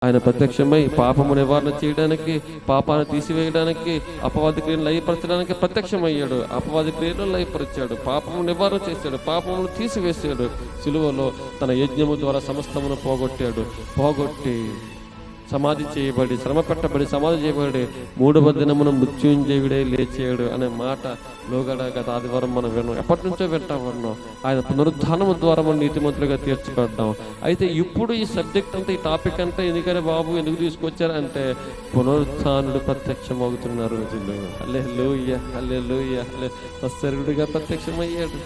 ఆయన ప్రత్యక్షమై పాపము నివారణ చేయడానికి, పాపాన్ని తీసివేయడానికి, అపవాది క్రియను లయపరచడానికి ప్రత్యక్షమయ్యాడు. అపవాది క్రియను లయపరిచాడు, పాపము నివారణ చేశాడు, పాపమును తీసివేశాడు. సిలువలో తన యజ్ఞము ద్వారా సమస్తమును పోగొట్టి సమాధి చేయబడి, శ్రమ పెట్టబడి, సమాధి చేయబడి 3వ దినమున మృత్యుంజయుడే లేచాడు అనే మాట లోగడ గత ఆదివారం మనం విన్నాం. ఎప్పటి నుంచో విన్నాం. ఆయన పునరుద్ధానము ద్వారా మనం నీతిమంతులుగా తీర్చబడ్డాం. అయితే ఇప్పుడు ఈ సబ్జెక్ట్ అంతా, ఈ టాపిక్ అంతా ఎందుకని బాబు ఎందుకు తీసుకొచ్చారంటే, పునరుద్ధానుడు ప్రత్యక్షమవుతున్న రోజులు. హల్లెలూయా, హల్లెలూయా. సర్వుడిగా ప్రత్యక్షమయ్యాడు.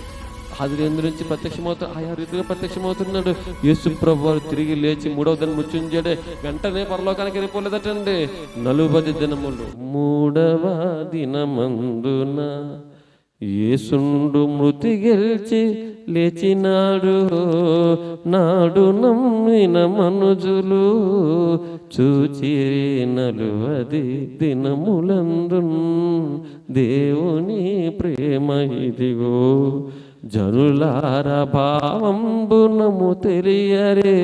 ఆది నుంచి ప్రత్యక్షమవుతాడు, ఆయా రీతిగా ప్రత్యక్షమవుతున్నాడు. యేసు ప్రభువు వారు తిరిగి లేచి 3వ దినం మృత్యుంజయుడే వెంటనే పరలోకానికి వెళ్ళిపోలేదటండి. 40 దినములు 3వ దినమందున యేసుండు మృతి గెలిచి లేచినాడు. నాడు నమ్మిన మనుజులు చూచిరి 40 దినములందు దేవుని ప్రేమ ఇదిగో. జనులార భావంబునము తెలియరే,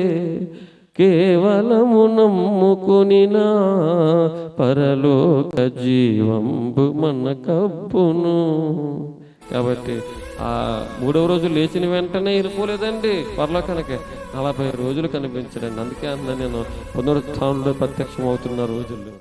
కేవలము నమ్ముకునినా పరలోక జీవంబు మన కబ్బును. కాబట్టి ఆ 3వ రోజు లేచిన వెంటనే వెళ్ళిపోలేదండి పరలోకానికి, 40 రోజులు కనిపించడండి. అందుకే అన్న నేను పునరుత్థానుడు ప్రత్యక్షమవుతున్న రోజులు.